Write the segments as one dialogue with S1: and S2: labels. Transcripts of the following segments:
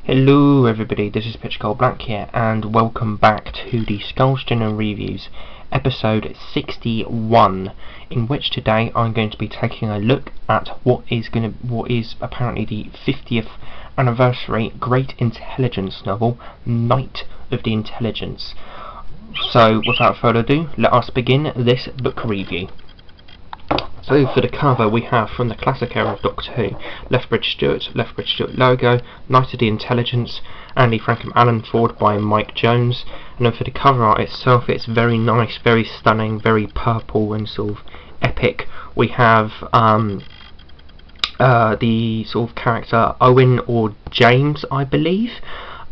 S1: Hello everybody, this is Pitch Cold Black here, and welcome back to the Skulls General Reviews, episode 61, in which today I'm going to be taking a look at what is apparently the 50th anniversary Great Intelligence novel, Night of the Intelligence. So, without further ado, let us begin this book review. So for the cover we have, from the classic era of Doctor Who, Lethbridge Stewart logo, Night of the Intelligence, Andy Frankham Allen, forward by Mike Jones. And then for the cover art itself, it's very nice, very stunning, very purple and sort of epic. We have the sort of character Owen or James, I believe.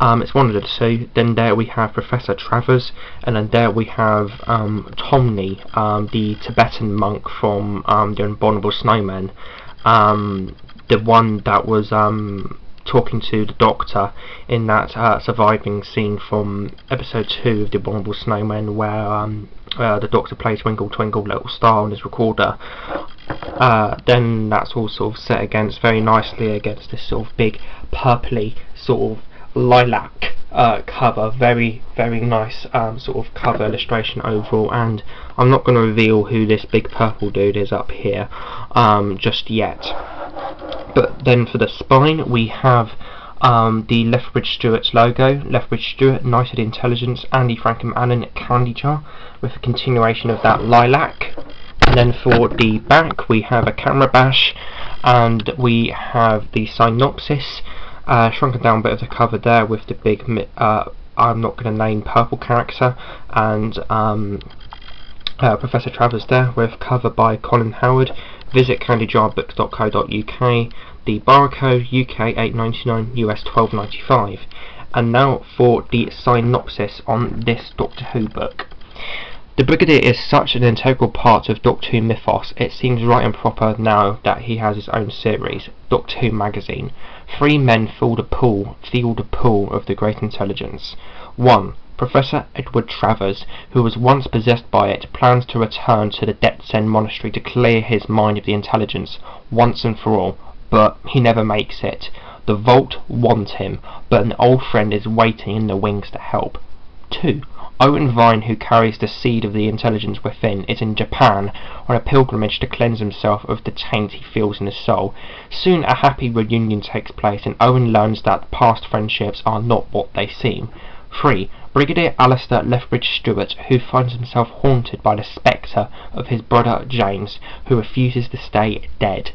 S1: It's one of the two. Then there we have Professor Travers, and then there we have Tomney, the Tibetan monk from the Abominable Snowman, the one that was talking to the Doctor in that surviving scene from episode 2 of the Abominable Snowman, where the Doctor plays Twinkle Twinkle Little Star on his recorder. Then that's all sort of set against very nicely against this sort of big purpley sort of lilac cover. Very nice sort of cover illustration overall, and I'm not going to reveal who this big purple dude is up here just yet. But then for the spine we have the Lethbridge Stewart's logo, Lethbridge Stewart, Night of the Intelligence, Andy Frankham Allen, Candy Jar, with a continuation of that lilac. And then for the back we have a camera bash, and we have the synopsis, shrunken down bit of the cover there with the big I'm not going to name purple character, and Professor Travers there, with cover by Colin Howard. Visit candyjarbooks.co.uk. The barcode UK $8.99, US $12.95. And now for the synopsis on this Doctor Who book. The Brigadier is such an integral part of Doctor Who mythos, it seems right and proper now that he has his own series, Doctor Who magazine. 3 men feel the pull of the Great Intelligence. 1. Professor Edward Travers, who was once possessed by it, plans to return to the Detsen Monastery to clear his mind of the intelligence, once and for all, but he never makes it. The Vault want him, but an old friend is waiting in the wings to help. 2. Owen Vine, who carries the seed of the intelligence within, is in Japan on a pilgrimage to cleanse himself of the taint he feels in his soul. Soon a happy reunion takes place, and Owen learns that past friendships are not what they seem. 3. Brigadier Alistair Lethbridge Stewart, who finds himself haunted by the spectre of his brother James, who refuses to stay dead.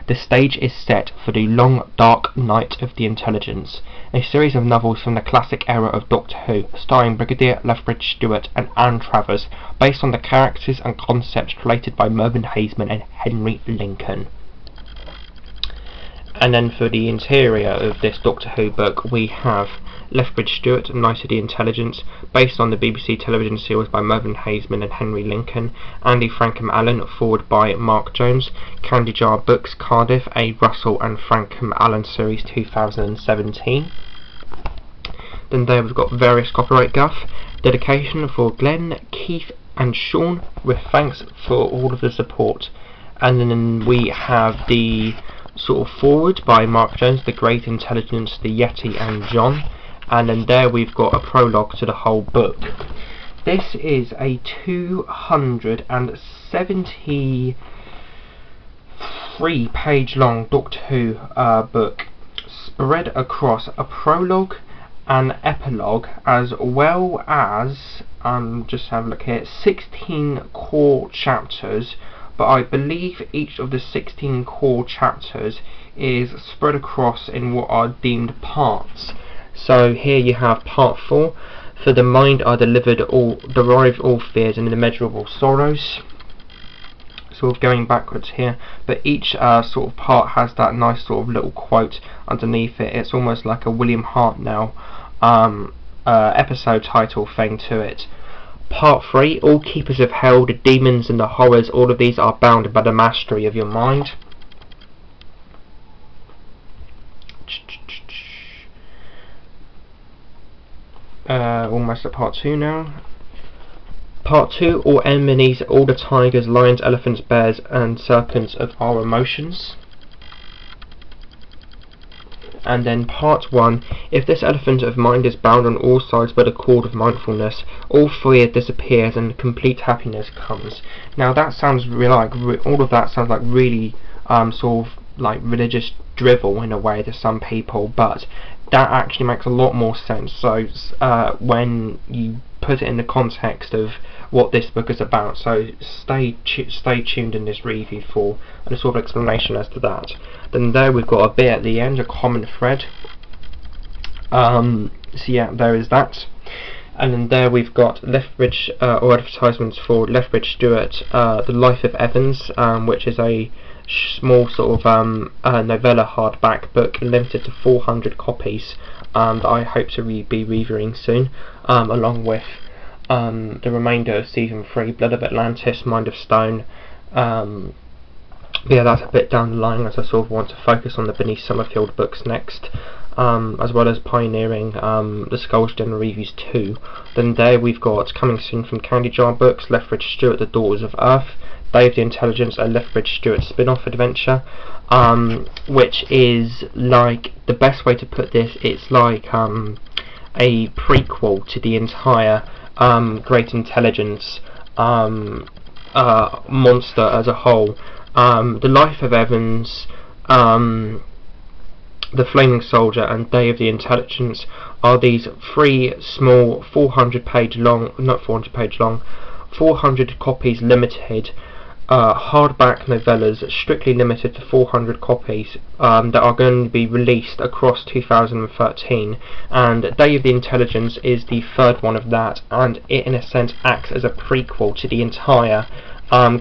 S1: The stage is set for the long, dark Night of the Intelligence, a series of novels from the classic era of Doctor Who, starring Brigadier Lethbridge Stewart and Anne Travers, based on the characters and concepts created by Mervyn Haseman and Henry Lincoln. And then for the interior of this Doctor Who book we have Lethbridge Stewart, Night of the Intelligence, based on the BBC television series by Mervyn Haseman and Henry Lincoln. Andy Frankham Allen, forward by Mark Jones. Candy Jar Books, Cardiff, a Russell and Frankham Allen series, 2017. Then there we've got various copyright guff. Dedication for Glenn, Keith and Sean, with thanks for all of the support. And then we have the sort of forward by Mark Jones, The Great Intelligence, The Yeti and John. And then there we've got a prologue to the whole book. This is a 273 page long Doctor Who book, spread across a prologue, an epilogue, as well as, just have a look here, 16 core chapters, but I believe each of the 16 core chapters is spread across in what are deemed parts. So here you have part 4, for the mind are derived all fears and immeasurable sorrows. Sort of going backwards here, but each sort of part has that nice sort of little quote underneath it. It's almost like a William Hartnell episode title thing to it. Part 3, all keepers of hell, the demons and the horrors, all of these are bound by the mastery of your mind. Almost at part 2 now. Part 2, all enemies, all the tigers, lions, elephants, bears and serpents of our emotions. And then part 1, If this elephant of mind is bound on all sides by the cord of mindfulness, all fear disappears and complete happiness comes. Now that sounds all of that sounds like really sort of like religious drivel in a way to some people, but that actually makes a lot more sense. So when you put it in the context of what this book is about, so stay tuned in this review for a sort of explanation as to that. Then there we've got a bit at the end, a common thread. So yeah, there is that. And then there we've got Lethbridge, or advertisements for Lethbridge Stewart, The Life of Evans, which is a small sort of novella hardback book, limited to 400 copies, that I hope to be reviewing soon, along with the remainder of Season 3, Blood of Atlantis, Mind of Stone. Yeah, that's a bit down the line, as I sort of want to focus on the Beneath Summerfield books next, as well as pioneering the Skulls General Reviews 2. Then there we've got, coming soon from Candy Jar Books, Lethbridge Stewart, The Daughters of Earth, Day of the Intelligence, a Lethbridge Stewart spin-off adventure, which is like, the best way to put this, it's like a prequel to the entire Great Intelligence monster as a whole. The Life of Evans, The Flaming Soldier, and Day of the Intelligence are these three small 400 copies limited hardback novellas, strictly limited to 400 copies, that are going to be released across 2013, and Day of the Intelligence is the third one of that, and it in a sense acts as a prequel to the entire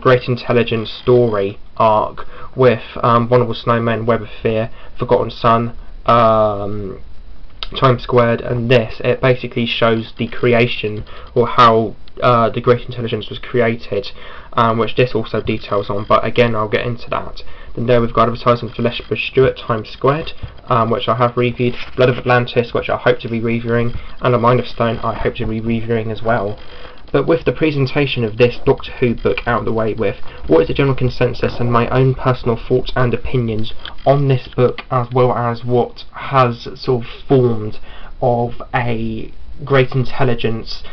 S1: Great Intelligence story arc, with Wonderful Snowmen, Web of Fear, Forgotten Son, Time Squared, and this. It basically shows the creation, or how the Great Intelligence was created, which this also details on, but again I'll get into that. Then there we've got advertising for Lethbridge Stewart, Time Squared, which I have reviewed, Blood of Atlantis, which I hope to be reviewing, and A Mind of Stone I hope to be reviewing as well. But with the presentation of this Doctor Who book out of the way with, what is the general consensus and my own personal thoughts and opinions on this book, as well as what has sort of formed of a Great Intelligence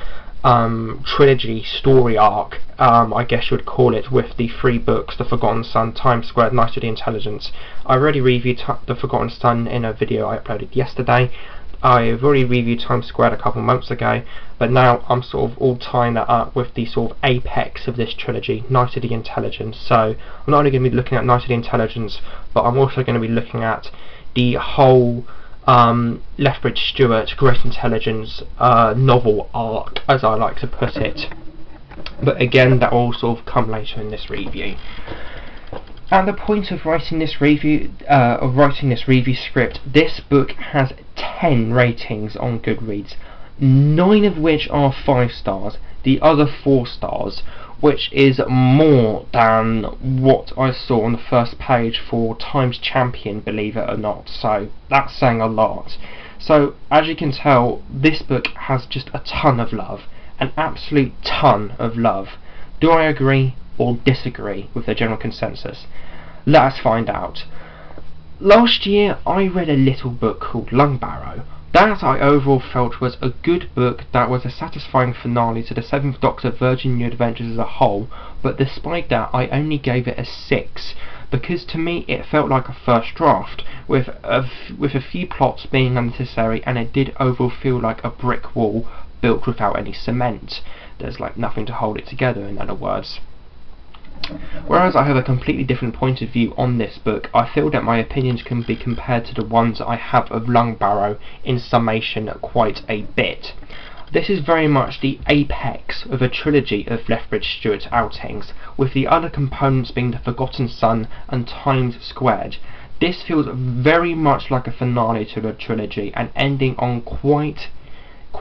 S1: trilogy story arc, I guess you would call it, with the three books, The Forgotten Son, Time Squared, Night of the Intelligence. I already reviewed The Forgotten Son in a video I uploaded yesterday. I've already reviewed Time Squared a couple months ago, but now I'm sort of all tying that up with the sort of apex of this trilogy, Night of the Intelligence. So I'm not only going to be looking at Night of the Intelligence, but I'm also going to be looking at the whole Lethbridge Stewart Great Intelligence novel arc, as I like to put it. But again, that will all sort of come later in this review. At the point of writing this review, script, this book has 10 ratings on Goodreads, 9 of which are 5 stars, the other 4 stars, which is more than what I saw on the first page for Times Champion, believe it or not, so that's saying a lot. So as you can tell, this book has just a ton of love, an absolute ton of love. Do I agree or disagree with the general consensus? Let us find out. Last year I read a little book called Lungbarrow. That I overall felt was a good book that was a satisfying finale to the 7th Doctor Virgin New Adventures as a whole, but despite that I only gave it a 6, because to me it felt like a first draft, with a few plots being unnecessary, and it did overall feel like a brick wall built without any cement. There's like nothing to hold it together, in other words. Whereas I have a completely different point of view on this book, I feel that my opinions can be compared to the ones I have of Lungbarrow in summation quite a bit. This is very much the apex of a trilogy of Lethbridge Stewart outings, with the other components being The Forgotten Son and Times Squared. This feels very much like a finale to the trilogy, and ending on quite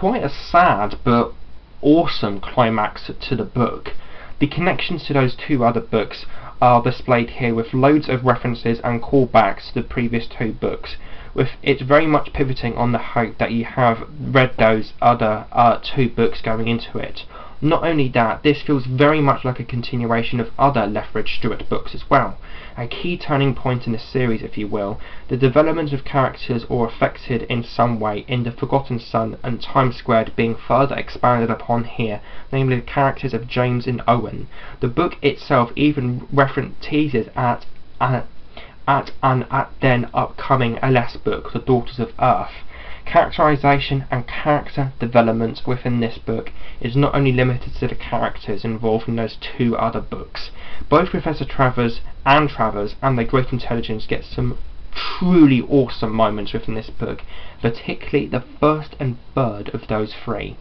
S1: a sad but awesome climax to the book. The connections to those two other books are displayed here with loads of references and callbacks to the previous 2 books, with it very much pivoting on the hope that you have read those other 2 books going into it. Not only that, this feels very much like a continuation of other Lethbridge Stewart books as well. A key turning point in the series, if you will, the development of characters or affected in some way in The Forgotten Son and Time Squared being further expanded upon here, namely the characters of James and Owen. The book itself even teases at an then upcoming LS book, The Daughters of Earth. Characterization and character development within this book is not only limited to the characters involved in those two other books. Both Professor Travers and The Great Intelligence get some truly awesome moments within this book, particularly the first and third of those three.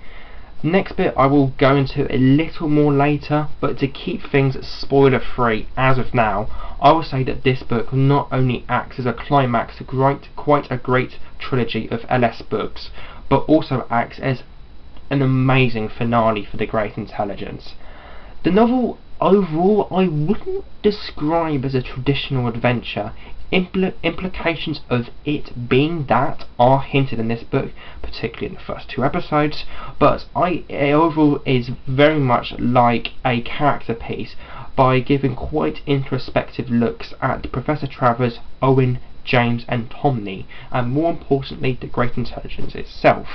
S1: Next bit I will go into a little more later, but to keep things spoiler free as of now, I will say that this book not only acts as a climax to quite a great trilogy of LS books, but also acts as an amazing finale for The Great Intelligence. The novel overall I wouldn't describe as a traditional adventure. Implications of it being that are hinted in this book, particularly in the first two episodes, but it overall is very much like a character piece by giving quite introspective looks at Professor Travers, Owen, James and Tomney, and more importantly The Great Intelligence itself.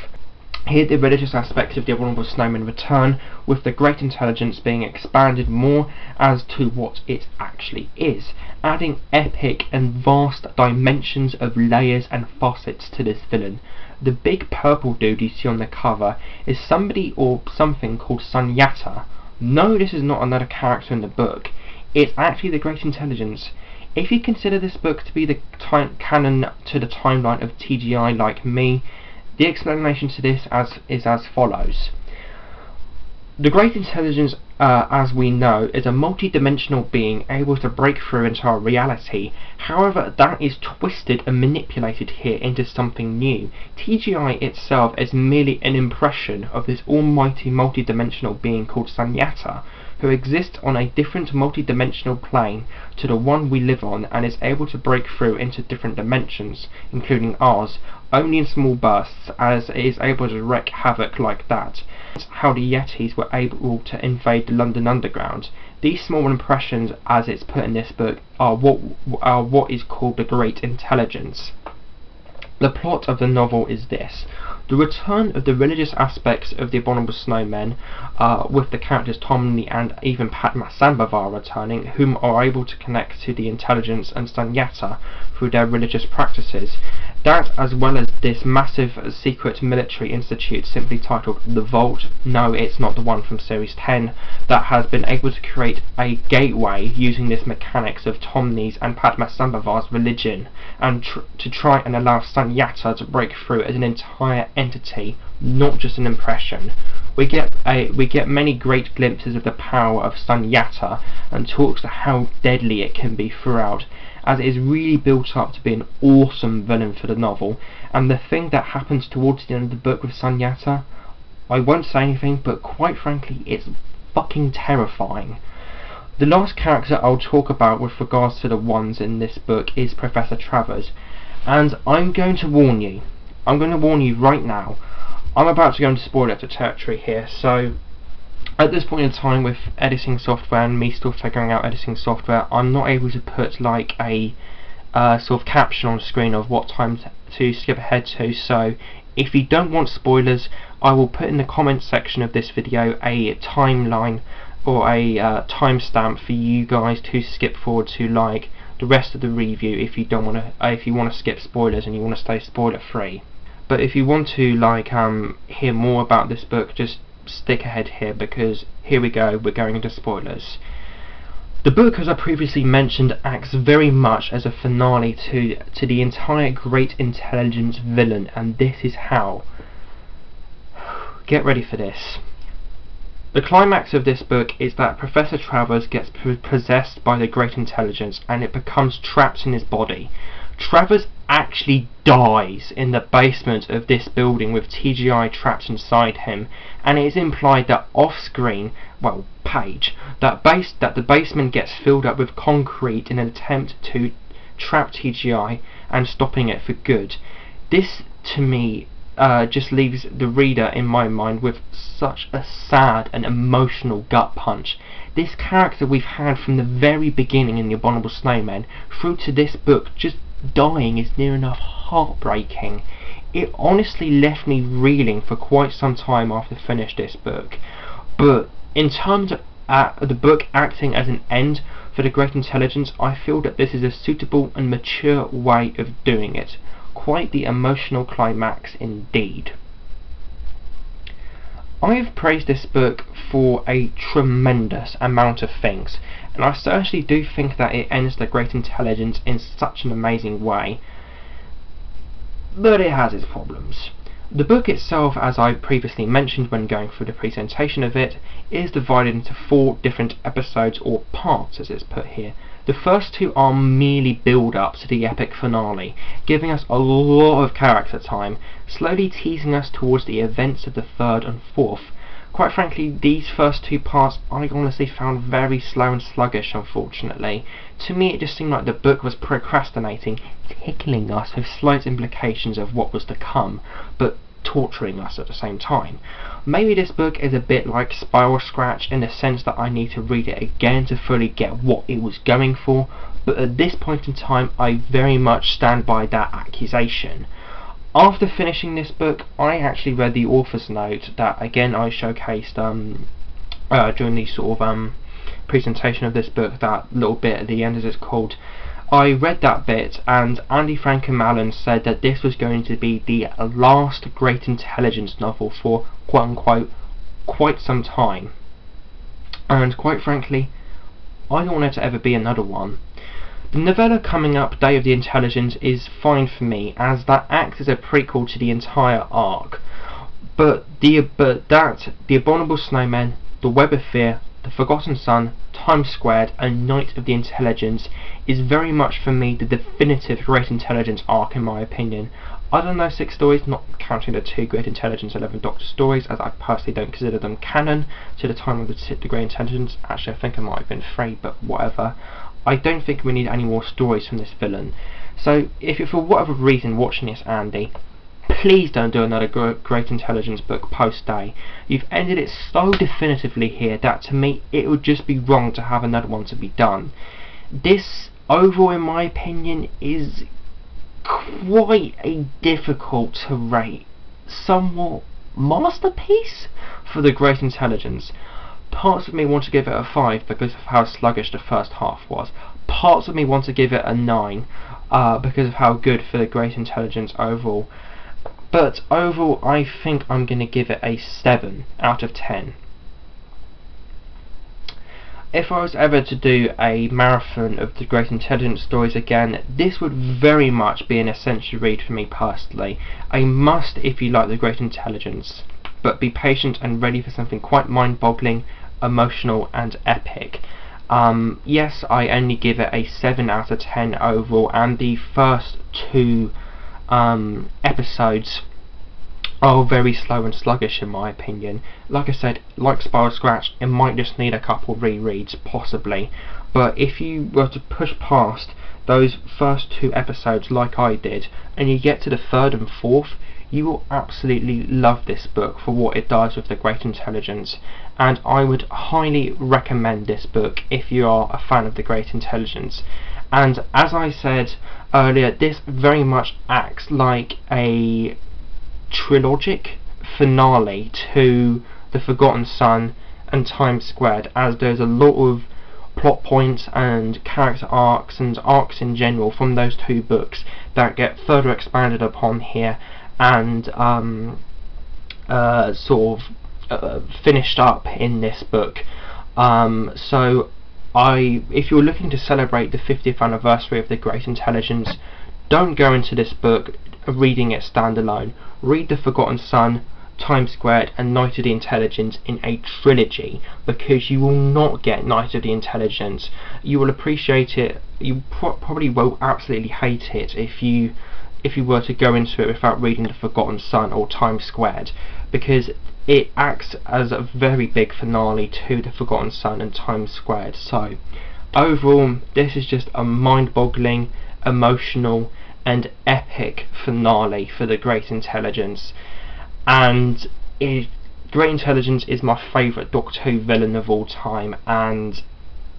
S1: Here the religious aspects of The Abominable Snowmen return, with The Great Intelligence being expanded more as to what it actually is, adding epic and vast dimensions of layers and facets to this villain. The big purple dude you see on the cover is somebody or something called Sunyata. No, this is not another character in the book. It's actually The Great Intelligence. If you consider this book to be the canon to the timeline of TGI like me, the explanation to this is as follows. The Great Intelligence, as we know, is a multi-dimensional being able to break through into our reality. However, that is twisted and manipulated here into something new. TGI itself is merely an impression of this almighty multi-dimensional being called Sunyata, who exists on a different multi-dimensional plane to the one we live on and is able to break through into different dimensions, including ours, only in small bursts, as it is able to wreak havoc like that. That's how the Yetis were able to invade the London Underground. These small impressions, as it's put in this book, are what is called the Great Intelligence. The plot of the novel is this. The return of the religious aspects of The Abominable Snowmen, with the characters Tomney and even Padmasambhava returning, whom are able to connect to the Intelligence and Sunyata through their religious practices. That, as well as this massive secret military institute simply titled The Vault, no, it's not the one from Series 10, that has been able to create a gateway using this mechanics of Tomney's and Padmasambhava's religion, and to try and allow Sunyata to break through as an entire entity, not just an impression. We get many great glimpses of the power of Sunyata and talks to how deadly it can be throughout, as it is really built up to be an awesome villain for the novel. And the thing that happens towards the end of the book with Sunyata, I won't say anything, but quite frankly it's fucking terrifying. The last character I'll talk about with regards to the ones in this book is Professor Travers, and I'm going to warn you right now, I'm about to go into spoiler territory here. So at this point in time with editing software and me still figuring out editing software, I'm not able to put like a sort of caption on screen of what time to skip ahead to, so if you don't want spoilers, I will put in the comments section of this video a timeline or a timestamp for you guys to skip forward to like the rest of the review if you don't want to if you want to skip spoilers and you want to stay spoiler free. But if you want to like hear more about this book, just stick ahead here, because here we go, we're going into spoilers. The book, as I previously mentioned, acts very much as a finale to the entire Great Intelligence villain, and this is how. Get ready for this. The climax of this book is that Professor Travers gets possessed by the Great Intelligence and it becomes trapped in his body. Travers actually dies in the basement of this building with TGI trapped inside him, and it is implied that off-screen, well, page, that the basement gets filled up with concrete in an attempt to trap TGI and stopping it for good. This, to me, just leaves the reader, in my mind, with such a sad and emotional gut punch. This character we've had from the very beginning in The Abominable Snowmen through to this book just dying is near enough heartbreaking. It honestly left me reeling for quite some time after I finished this book. But in terms of the book acting as an end for the Great Intelligence, I feel that this is a suitable and mature way of doing it. Quite the emotional climax indeed. I have praised this book for a tremendous amount of things, and I certainly do think that it ends the Great Intelligence in such an amazing way, but it has its problems. The book itself, as I previously mentioned when going through the presentation of it, is divided into 4 different episodes, or parts as it's put here. The first 2 are merely build-up to the epic finale, giving us a lot of character time, slowly teasing us towards the events of the 3rd and 4th. Quite frankly, these first 2 parts I honestly found very slow and sluggish, unfortunately. To me it just seemed like the book was procrastinating, tickling us with slight implications of what was to come, but torturing us at the same time. Maybe this book is a bit like Spiral Scratch in the sense that I need to read it again to fully get what it was going for, but at this point in time I very much stand by that accusation. After finishing this book, I actually read the author's note that again I showcased during the sort of presentation of this book, that little bit at the end as it's called. I read that bit, and Andy Frankham said that this was going to be the last Great Intelligence novel for quote-unquote quite some time, and quite frankly I don't want there to ever be another one. The novella coming up, Day of the Intelligence, is fine for me, as that acts as a prequel to the entire arc, but The Abominable Snowmen, The Web of Fear, The Forgotten Son, Times Squared and Night of the Intelligence is very much for me the definitive Great Intelligence arc, in my opinion. Other than those 6 stories, not counting the 2 Great Intelligence 11 Doctor stories, as I personally don't consider them canon to the time of the Great Intelligence. Actually, I think I might have been 3, but whatever. I don't think we need any more stories from this villain. So if you're for whatever reason watching this, Andy, please don't do another Great Intelligence book post-Day. You've ended it so definitively here that to me it would just be wrong to have another one to be done. This overall, in my opinion, is quite a difficult to rate, somewhat masterpiece for the Great Intelligence. Parts of me want to give it a 5 because of how sluggish the first half was. Parts of me want to give it a 9 because of how good for the Great Intelligence overall. But overall I think I'm going to give it a 7 out of 10. If I was ever to do a marathon of the Great Intelligence stories again, this would very much be an essential read for me personally. A must if you like the Great Intelligence, but be patient and ready for something quite mind-boggling, emotional and epic. Yes, I only give it a 7 out of 10 overall, and the first 2 episodes are very slow and sluggish in my opinion. Like I said, like Spiral Scratch, it might just need a couple rereads, possibly, but if you were to push past those first 2 episodes like I did, and you get to the 3rd and 4th, you will absolutely love this book for what it does with the Great Intelligence, and I would highly recommend this book if you are a fan of the Great Intelligence. And as I said earlier, this very much acts like a trilogic finale to The Forgotten Son and Times Squared, as there's a lot of plot points and character arcs and arcs in general from those 2 books that get further expanded upon here and sort of finished up in this book. So if you're looking to celebrate the 50th anniversary of the Great Intelligence, don't go into this book reading it standalone. Read The Forgotten Son, Times Squared and Night of the Intelligence in a trilogy, because you will not get Night of the Intelligence. You will appreciate it, you probably will absolutely hate it if you were to go into it without reading The Forgotten Son or Times Squared, because it acts as a very big finale to The Forgotten Son and Times Squared. So overall, this is just a mind-boggling, emotional and epic finale for the Great Intelligence. And Great Intelligence is my favourite Doctor Who villain of all time, and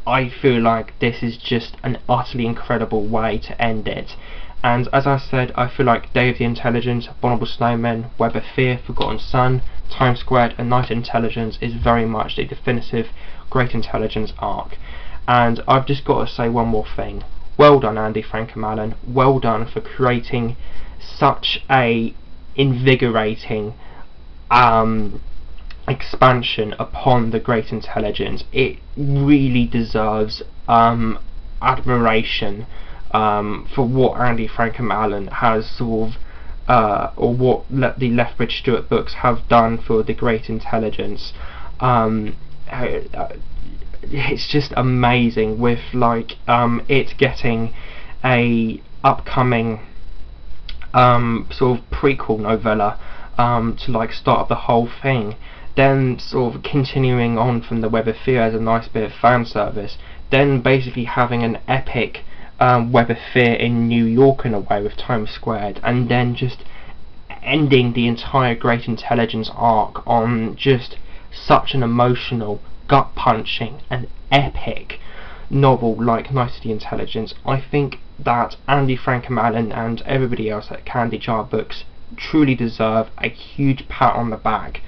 S1: I feel like this is just an utterly incredible way to end it. And as I said, I feel like Day of the Intelligence, Abominable Snowmen, Web of Fear, Forgotten Son, Time Squared and Night of Intelligence is very much the definitive Great Intelligence arc. And I've just got to say one more thing. Well done, Andy Frankham-Allen. Well done for creating such a invigorating expansion upon the Great Intelligence. It really deserves admiration for what Andy Frankham-Allen has sort of or what the Lethbridge Stewart books have done for the Great Intelligence. It's just amazing, with like it getting a upcoming sort of prequel novella to like start up the whole thing, then sort of continuing on from the Web of Fear as a nice bit of fan service, then basically having an epic Web of Fear in New York in a way with Time Squared, and then just ending the entire Great Intelligence arc on just such an emotional, gut-punching and epic novel like Night of the Intelligence. I think that Andy Frankham-Allen and everybody else at Candy Jar Books truly deserve a huge pat on the back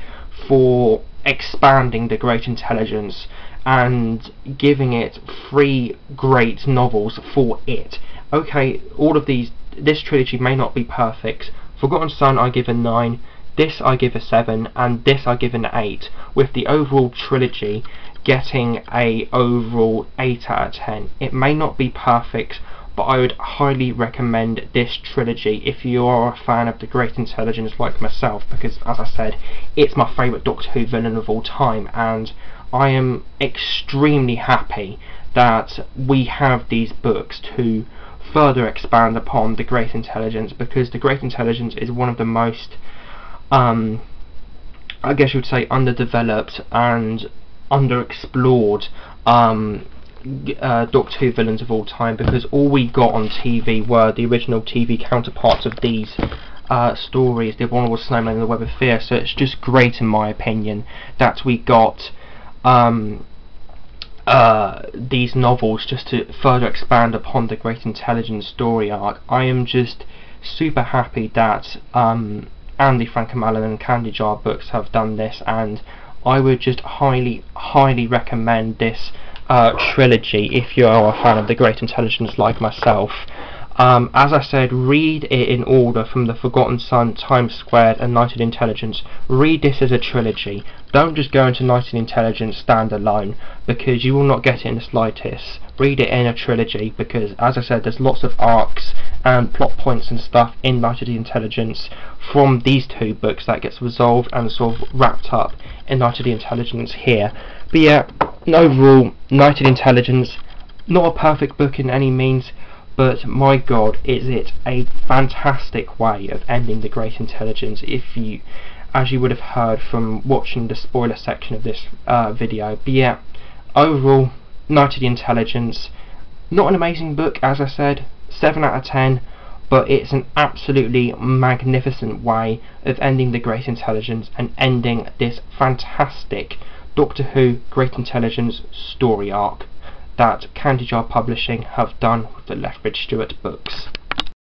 S1: for expanding the Great Intelligence and giving it 3 great novels for it. Okay, all of this trilogy may not be perfect. Forgotten Son I give a 9, this I give a 7, and this I give an 8, with the overall trilogy getting a overall 8 out of 10. It may not be perfect, but I would highly recommend this trilogy if you are a fan of the Great Intelligence like myself, because as I said, it's my favourite Doctor Who villain of all time, and I am extremely happy that we have these books to further expand upon the Great Intelligence, because the Great Intelligence is one of the most I guess you would say underdeveloped and underexplored Doctor Who villains of all time, because all we got on TV were the original TV counterparts of these stories, The Abominable Snowman and The Web of Fear. So it's just great, in my opinion, that we got these novels just to further expand upon the Great Intelligence story arc. I am just super happy that Andy Frankham-Allen and Candy Jar Books have done this, and I would just highly recommend this trilogy if you are a fan of the Great Intelligence like myself. As I said, read it in order from The Forgotten Son, Time Squared and Night of the Intelligence. Read this as a trilogy. Don't just go into Night of the Intelligence standalone, because you will not get it in the slightest. Read it in a trilogy, because as I said, there's lots of arcs and plot points and stuff in Night of the Intelligence from these 2 books that gets resolved and sort of wrapped up in Night of the Intelligence here. But yeah, overall, Night of the Intelligence, not a perfect book in any means, but my god, is it a fantastic way of ending the Great Intelligence, if you, as you would have heard from watching the spoiler section of this video. But yeah, overall, Night of the Intelligence, not an amazing book, as I said, 7 out of 10, but it's an absolutely magnificent way of ending the Great Intelligence and ending this fantastic Doctor Who Great Intelligence story arc that Candy Jar Publishing have done with the Lethbridge Stewart books.